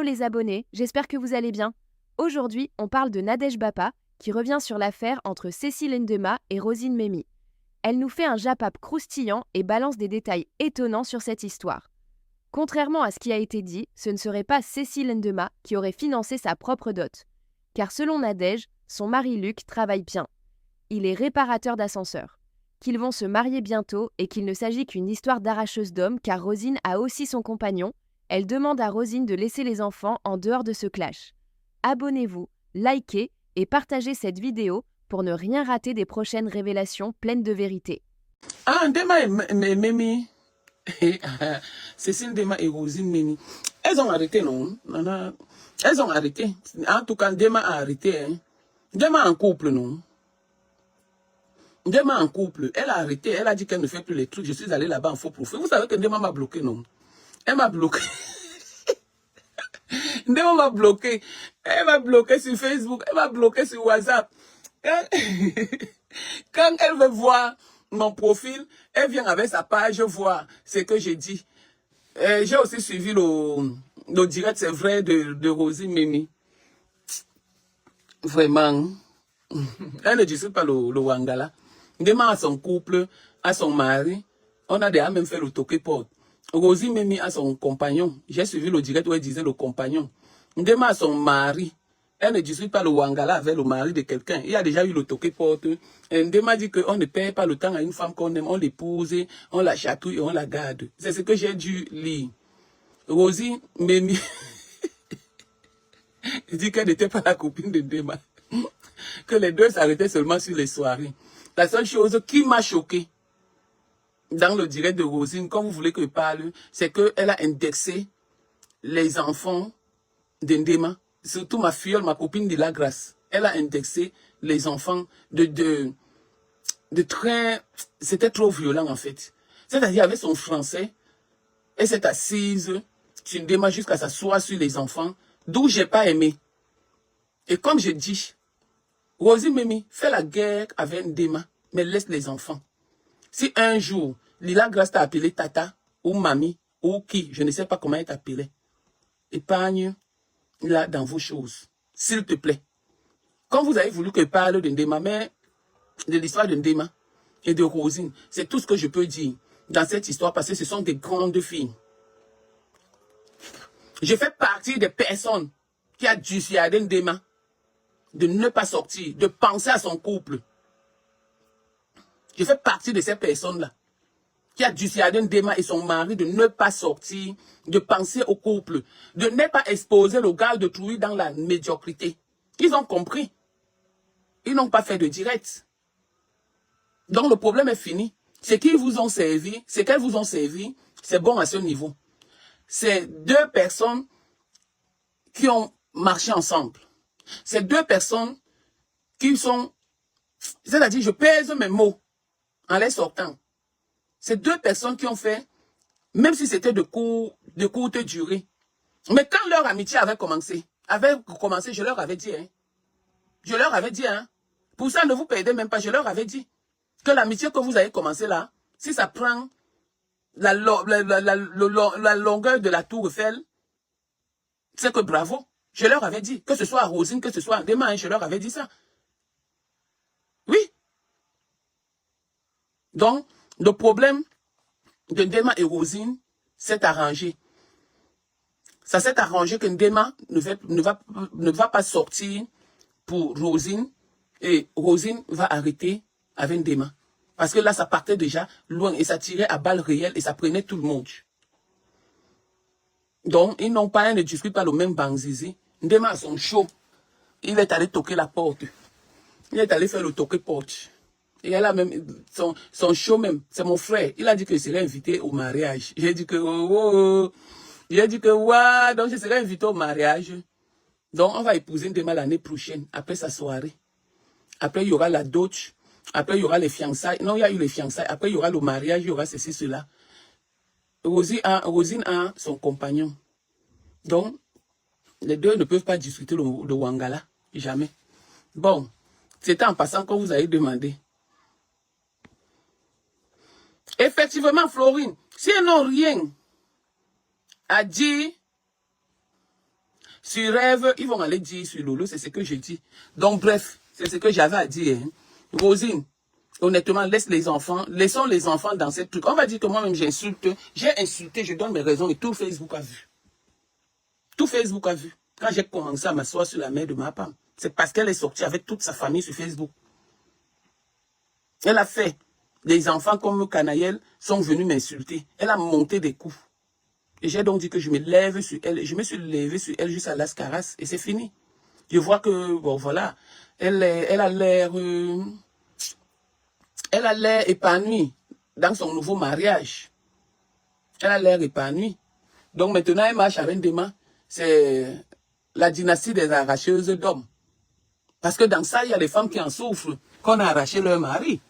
Hello les abonnés, j'espère que vous allez bien. Aujourd'hui, on parle de Nadège Bapa, qui revient sur l'affaire entre Cécile Ndema et Rosine Mémy. Elle nous fait un japap croustillant et balance des détails étonnants sur cette histoire. Contrairement à ce qui a été dit, ce ne serait pas Cécile Ndema qui aurait financé sa propre dot. Car selon Nadège, son mari Luc travaille bien. Il est réparateur d'ascenseurs. Qu'ils vont se marier bientôt et qu'il ne s'agit qu'une histoire d'arracheuse d'hommes car Rosine a aussi son compagnon. Elle demande à Rosine de laisser les enfants en dehors de ce clash. Abonnez-vous, likez et partagez cette vidéo pour ne rien rater des prochaines révélations pleines de vérité. Ah, Ndema et Mémy, Cécile Ndema et Rosine Mémy, elles ont arrêté, non? Elles ont arrêté. En tout cas, Ndema a arrêté. Hein. Ndema en couple, non? Ndema en couple, elle a arrêté, elle a dit qu'elle ne fait plus les trucs. Je suis allé là-bas en faux profil. Vous savez que Ndema m'a bloqué, non? Elle m'a bloqué. Ndema m'a bloqué. Elle m'a bloqué sur Facebook, elle m'a bloqué sur WhatsApp. Quand elle veut voir mon profil, elle vient avec sa page voir ce que j'ai dit. J'ai aussi suivi le direct, c'est vrai, de Rosine Mémy. Vraiment. Elle ne discute pas le Wangala. Ndema a son couple, a son mari. On a déjà même fait le toqué porte. Rosine Mémy a son compagnon. J'ai suivi le direct où elle disait le compagnon. Ndema a son mari. Elle ne discute pas le Wangala avec le mari de quelqu'un. Il y a déjà eu le toqué porte. Ndema dit qu'on ne perd pas le temps à une femme qu'on aime. On l'épouse, on la chatouille et on la garde. C'est ce que j'ai dû lire. Rosine Mémy dit qu'elle n'était pas la copine de Ndema. Que les deux s'arrêtaient seulement sur les soirées. La seule chose qui m'a choqué dans le direct de Rosine, quand vous voulez que je parle, c'est qu'elle a indexé les enfants de Ndema. Surtout ma filleule, ma copine de la grâce. Elle a indexé les enfants de très... C'était trop violent en fait. C'est-à-dire avec son français, elle s'est assise sur Ndema jusqu'à s'asseoir sur les enfants, d'où j'ai pas aimé. Et comme je dis, Rosine Mémy fait la guerre avec Ndema, mais laisse les enfants. Si un jour, Lila Grace t'a appelé Tata, ou Mamie, ou qui, je ne sais pas comment elle t'appelait, épargne là dans vos choses, s'il te plaît. Quand vous avez voulu que je parle de Ndema, mais de l'histoire de Ndema et de Rosine, c'est tout ce que je peux dire dans cette histoire parce que ce sont des grandes filles. Je fais partie des personnes qui a dissuadé Ndema de ne pas sortir, de penser à son couple. Je fais partie de ces personnes-là qui a dissuadé Ndema et son mari de ne pas sortir, de penser au couple, de ne pas exposer le gars de Trouille dans la médiocrité. Ils ont compris. Ils n'ont pas fait de direct. Donc le problème est fini. Ce qu'ils vous ont servi, ce qu'elles vous ont servi, c'est bon à ce niveau. C'est deux personnes qui ont marché ensemble. C'est deux personnes qui sont... C'est-à-dire, je pèse mes mots en les sortant. C'est deux personnes qui ont fait, même si c'était de courte durée. Mais quand leur amitié avait commencé, je leur avais dit, hein. Je leur avais dit, hein. Pour ça, ne vous perdez même pas, je leur avais dit que l'amitié que vous avez commencé là, si ça prend la longueur de la tour Eiffel, c'est que bravo. Je leur avais dit, que ce soit à Rosine, que ce soit à Ndema, hein, je leur avais dit ça. Oui. Donc, le problème de Ndema et Rosine s'est arrangé. Ça s'est arrangé que Ndema ne va pas sortir pour Rosine et Rosine va arrêter avec Ndema. Parce que là, ça partait déjà loin et ça tirait à balles réelles et ça prenait tout le monde. Donc, ils n'ont pas, ils ne discutent pas le même banzizi. Ndema a son show. Il est allé toquer la porte. Il est allé faire le toquer porte. Et elle a même, son show même, c'est mon frère. Il a dit qu'il serait invité au mariage. J'ai dit que, oh. J'ai dit que, ouais, donc je serai invité au mariage. Donc, on va épouser Ndema l'année prochaine, après sa soirée. Après, il y aura la dot. Après, il y aura les fiançailles. Non, il y a eu les fiançailles. Après, il y aura le mariage, il y aura ceci, cela. Rosine a son compagnon. Donc, les deux ne peuvent pas discuter le Wangala. Jamais. Bon, c'était en passant que vous avez demandé. Effectivement, Florine, si elles n'ont rien à dire Sur Rêve, ils vont aller dire sur Lolo, c'est ce que je dis. Donc bref, c'est ce que j'avais à dire. Hein. Rosine, honnêtement, laissons les enfants dans cette truc. On va dire que moi-même j'insulte, j'ai insulté, je donne mes raisons et tout Facebook a vu. Tout Facebook a vu. Quand j'ai commencé à m'asseoir sur la mère de ma femme, c'est parce qu'elle est sortie avec toute sa famille sur Facebook. Elle a fait. Les enfants comme Canaël sont venus m'insulter. Elle a monté des coups. Et j'ai donc dit que je me lève sur elle. Je me suis levé sur elle jusqu'à Lascaras et c'est fini. Je vois que, bon voilà, elle a l'air épanouie dans son nouveau mariage. Elle a l'air épanouie. Donc maintenant, elle marche avec des mains. C'est la dynastie des arracheuses d'hommes. Parce que dans ça, il y a des femmes qui en souffrent, qu'on a arraché leur mari.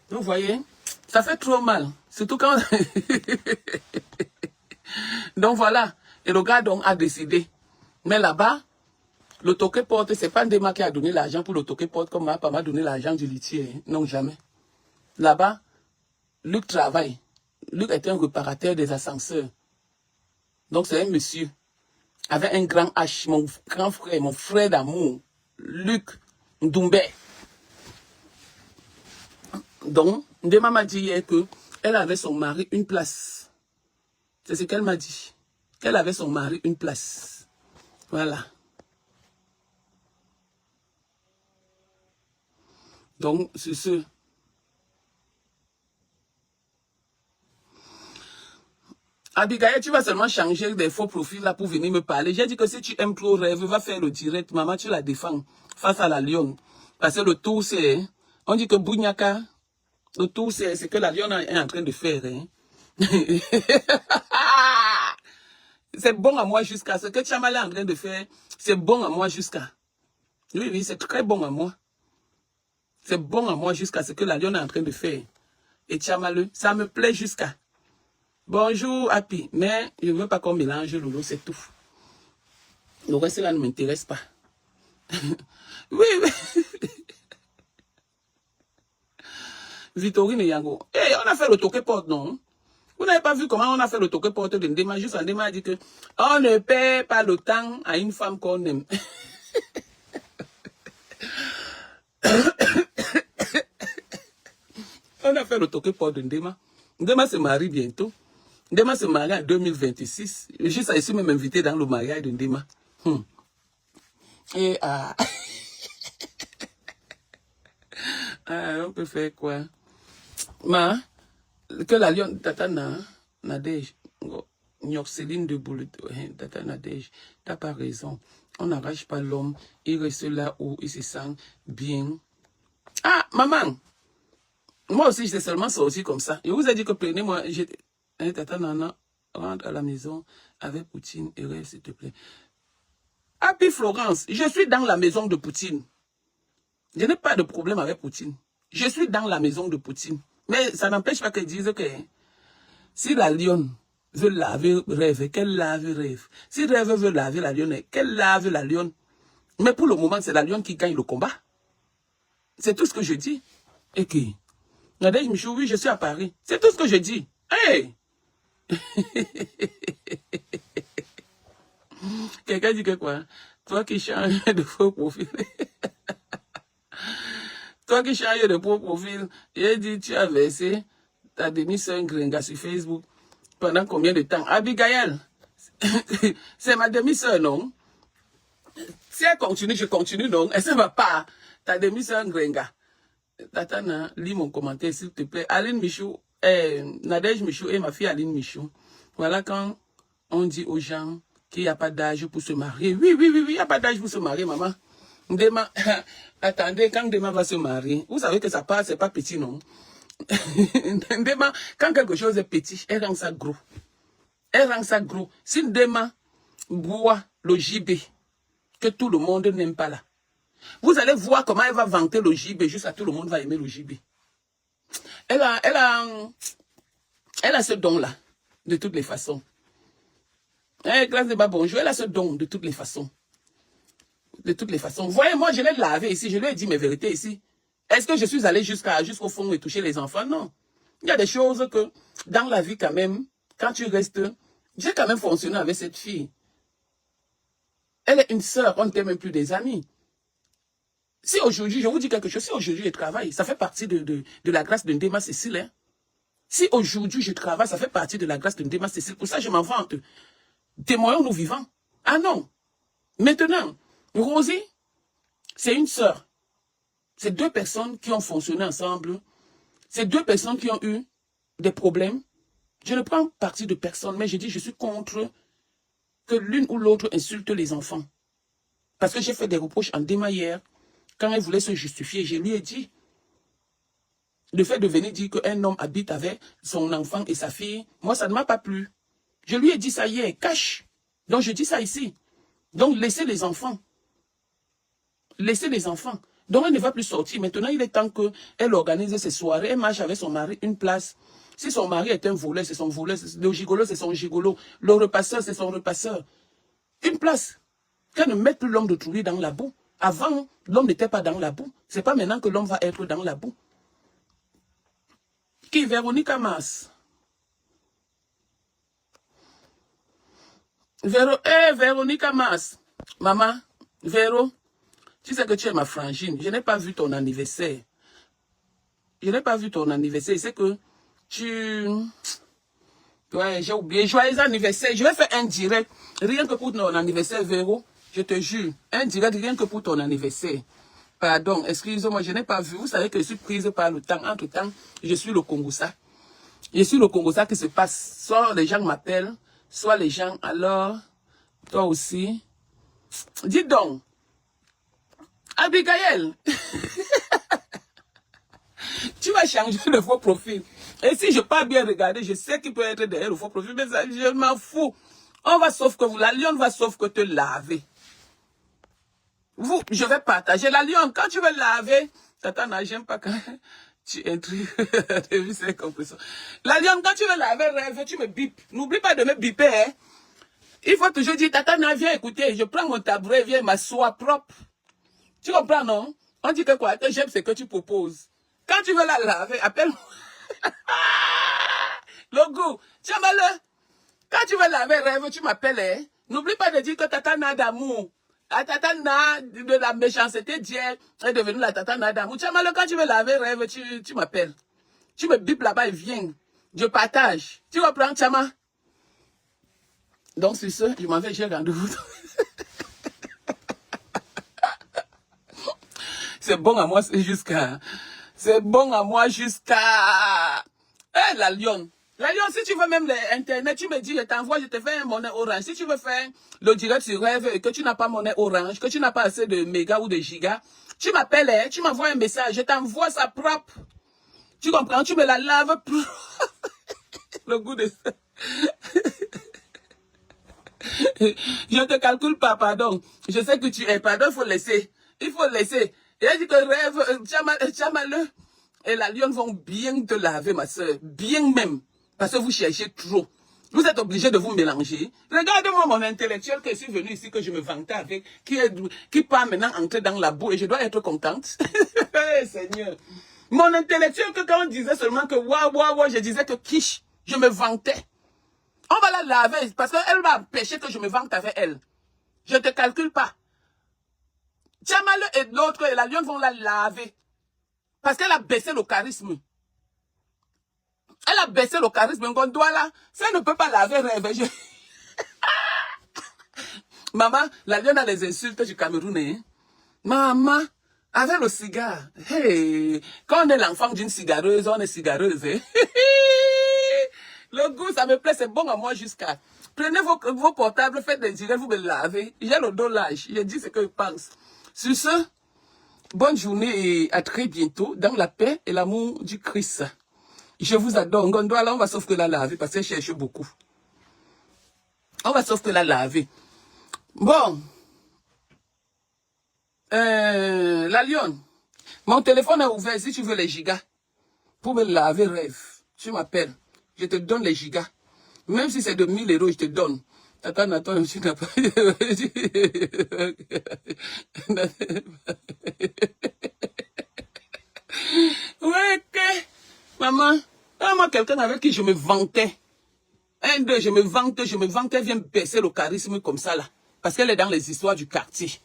Vous voyez, ça fait trop mal. Surtout quand... Donc voilà. Et le gars donc a décidé. Mais là-bas, le toqué-porte, c'est pas Ndema qui a donné l'argent pour le toqué-porte comme ma papa m'a donné l'argent du litier. Non, jamais. Là-bas, Luc travaille. Luc est un réparateur des ascenseurs. Donc c'est un monsieur avec un grand H, mon grand frère, mon frère d'amour, Luc Ndoumbé. Donc, Ndema m'a dit hier qu'elle avait son mari une place. C'est ce qu'elle m'a dit. Qu'elle avait son mari une place. Voilà. Donc, c'est ce. Abigail, tu vas seulement changer des faux profils là pour venir me parler. J'ai dit que si tu aimes trop Rêve, va faire le direct. Maman, tu la défends face à la lionne. Parce que le tour, c'est... On dit que Bougnaka, le tour, c'est ce que la lionne est en train de faire. Hein. C'est bon à moi jusqu'à... Ce que Tchamal est en train de faire, c'est bon à moi jusqu'à... Oui, oui, c'est très bon à moi. C'est bon à moi jusqu'à ce que la lionne est en train de faire. Et Tchamal, ça me plaît jusqu'à... Bonjour, Happy. Mais je ne veux pas qu'on mélange Lolo, c'est tout. Le reste là ne m'intéresse pas. Oui, oui. Vitorine et Yango. Eh, on a fait le toqué-porte, non? Vous n'avez pas vu comment on a fait le toqué-porte de Ndema? Juste Ndema a dit que on ne paie pas le temps à une femme qu'on aime. On a fait le toqué-porte de Ndema. Ndema se marie bientôt. Ndema se marie en 2026. Juste ici même invité dans le mariage de Ndema. Et on peut faire quoi? Que la lionne, Tata Nadège, Nyorceline de Boulet, Tata Nadège, t'as pas raison. On n'arrache pas l'homme, il reste là où il se sent bien. Ah, maman, moi aussi, j'étais seulement sorti comme ça. Je vous ai dit que prenez-moi, Tata Nana, rentre à la maison avec Poutine et rêve, s'il te plaît. Happy Florence, je suis dans la maison de Poutine. Je n'ai pas de problème avec Poutine. Je suis dans la maison de Poutine. Mais ça n'empêche pas qu'ils disent que si la lionne veut laver Rêve, qu'elle lave Rêve. Si Rêve veut laver la lionne, qu'elle lave la lionne. Mais pour le moment, c'est la lionne qui gagne le combat. C'est tout ce que je dis. Et qui? Nadège Michou, oui, je suis à Paris. C'est tout ce que je dis. Hey! Quelqu'un dit que quoi? Toi qui changes de faux profil. Toi qui changes de faux profil, j'ai dit tu as versé ta demi-sœur Gringa sur Facebook pendant combien de temps? Abigail, c'est ma demi-sœur, non? Si elle continue, je continue, non? Elle ne va pas. Ta demi-sœur Gringa. Tatana, lis mon commentaire, s'il te plaît. Aline Michou, Nadège Michou et ma fille Aline Michou. Voilà quand on dit aux gens qu'il n'y a pas d'âge pour se marier. Oui, il n'y a pas d'âge pour se marier, maman. Ndema, attendez, quand Ndema va se marier, vous savez que ça passe, c'est pas petit, non? Ndema, quand quelque chose est petit, elle rend ça gros. Elle rend ça gros. Si Ndema boit le gibet, que tout le monde n'aime pas là, vous allez voir comment elle va vanter le gibet, juste à tout le monde va aimer le gibet. Elle a ce don-là, de toutes les façons. Classe de bas, bonjour, elle a ce don de toutes les façons. De toutes les façons. Voyez, moi, je l'ai lavé ici, je lui ai dit mes vérités ici. Est-ce que je suis allé jusqu'au fond et toucher les enfants? Non. Il y a des choses que, dans la vie quand même, quand tu restes, j'ai quand même fonctionné avec cette fille. Elle est une sœur, on n'était même plus des amis. Si aujourd'hui, je vous dis quelque chose, si aujourd'hui je travaille, ça fait partie de la grâce de Ndema Cécile. Hein. Si aujourd'hui je travaille, ça fait partie de la grâce de Ndema Cécile. Pour ça, je m'en vante. Témoignons-nous vivants. Ah non. Maintenant, Rosie, c'est une sœur. C'est deux personnes qui ont fonctionné ensemble. C'est deux personnes qui ont eu des problèmes. Je ne prends parti de personne, mais je dis je suis contre que l'une ou l'autre insulte les enfants. Parce que j'ai fait des reproches en Ndema hier. Quand elle voulait se justifier, je lui ai dit, le fait de venir dire qu'un homme habite avec son enfant et sa fille, moi ça ne m'a pas plu. Je lui ai dit ça hier, cache. Donc je dis ça ici. Donc laissez les enfants. Laissez les enfants. Donc elle ne va plus sortir. Maintenant il est temps qu'elle organise ses soirées. Elle marche avec son mari une place. Si son mari est un voleur, c'est son voleur. Le gigolo, c'est son gigolo. Le repasseur, c'est son repasseur. Une place. Qu'elle ne mette plus l'homme de trouver dans la boue. Avant, l'homme n'était pas dans la boue. C'est pas maintenant que l'homme va être dans la boue. Qui? Véronique Amas. Véronique Amas. Maman, Véro, tu sais que tu es ma frangine. Je n'ai pas vu ton anniversaire. Je n'ai pas vu ton anniversaire. C'est que tu... Ouais, j'ai oublié. Joyeux anniversaire. Je vais faire un direct. Rien que pour ton anniversaire, Véro. Je te jure. Un direct rien que pour ton anniversaire. Pardon, excusez-moi, je n'ai pas vu. Vous savez que je suis prise par le temps. Entre-temps, je suis le Congossa. Je suis le Congossa qui se passe. Soit les gens m'appellent, soit les gens, alors, toi aussi. Dis donc, Abigail, tu vas changer le faux profil. Et si je n'ai pas bien regardé, je sais qu'il peut être derrière le faux profil, mais ça, je m'en fous. On va sauf que vous, la lionne va sauf que te laver. Vous, je vais partager. La lionne, quand tu veux laver, Tata, j'aime pas quand tu intrigues. C'est compris ça. La lionne, quand tu veux laver, rêve, tu me bipes. N'oublie pas de me biper, hein. Il faut toujours dire, Tata, viens écouter, je prends mon tabouret, viens m'asseoir propre. Tu comprends, non? On dit que quoi? Que j'aime ce que tu proposes. Quand tu veux la laver, appelle-moi. Le goût, tiens-le. Quand tu veux laver, rêve, tu m'appelles, hein. N'oublie pas de dire que Tata n'a d'amour. La Tatana de la méchanceté d'hier est devenue la Tatana d'amour. Tiens-moi, quand tu veux laver, rêve, tu m'appelles. Tu me bipes là-bas et viens. Je partage. Tu reprends, Tiama. Donc, sur ce, je m'en vais, j'ai rendez-vous. C'est bon à moi jusqu'à... C'est bon à moi jusqu'à... Eh, la lionne. La lionne, si tu veux même l'Internet, tu me dis, je t'envoie, je te fais un monnaie orange. Si tu veux faire le direct sur rêve et que tu n'as pas monnaie orange, que tu n'as pas assez de mégas ou de gigas, tu m'appelles, hein, tu m'envoies un message, je t'envoie ça propre. Tu comprends? Tu me la laves propre. Le goût de ça. Je ne te calcule pas, pardon. Je sais que tu es, pardon, il faut laisser. Il faut laisser. Et elle dit que rêve, Tchamaleux et la lionne vont bien te laver, ma soeur. Bien même. Parce que vous cherchez trop. Vous êtes obligé de vous mélanger. Regardez-moi mon intellectuel que je suis venu ici, que je me vantais avec, qui part maintenant entrer dans la boue et je dois être contente. Hey, Seigneur. Mon intellectuel que quand on disait seulement que waouh, je disais que quiche, je me vantais. On va la laver parce qu'elle va empêcher que je me vante avec elle. Je ne te calcule pas. Tchamaleux et l'autre et la lionne vont la laver. Parce qu'elle a baissé le charisme. Elle a baissé le charisme. Gondois là, ça ne peut pas laver rêve. Maman, la lionne a les insultes du Cameroun. Hein? Maman, avec le cigare. Hey, quand on est l'enfant d'une cigareuse, on est cigareuse. Hein? Le goût, ça me plaît, c'est bon à moi jusqu'à... Prenez vos portables, faites des directs, vous me lavez. J'ai le dos lâche, je dis ce que je pense. Sur ce, bonne journée et à très bientôt dans la paix et l'amour du Christ. Je vous adore. Gondois, là, on va sauf que la laver parce qu'elle cherche beaucoup. On va sauf que la laver. Bon. La lionne. Mon téléphone est ouvert si tu veux les gigas. Pour me laver, rêve. Tu m'appelles. Je te donne les gigas. Même si c'est de 1000 €, je te donne. Attends, tu n'as pas... Ouais, que... Maman, moi, quelqu'un avec qui je me vantais. Un, deux, je me vante, elle vient baisser le charisme comme ça, là. Parce qu'elle est dans les histoires du quartier.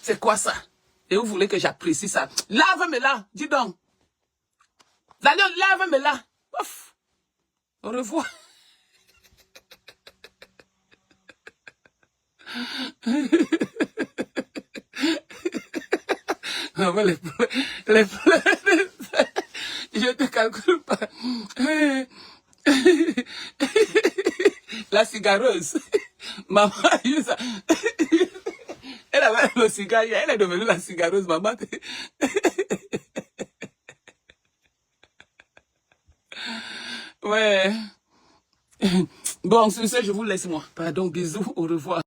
C'est quoi ça? Et vous voulez que j'apprécie ça? Lave-moi là, dis donc. Lave-moi là. Ouf. Au revoir. Non, mais les fleurs, je te calcule pas. La cigareuse. Maman, ça. Elle avait le cigare, elle est devenue la cigareuse, maman. Ouais. Bon, sur ce, je vous laisse moi. Pardon, bisous, au revoir.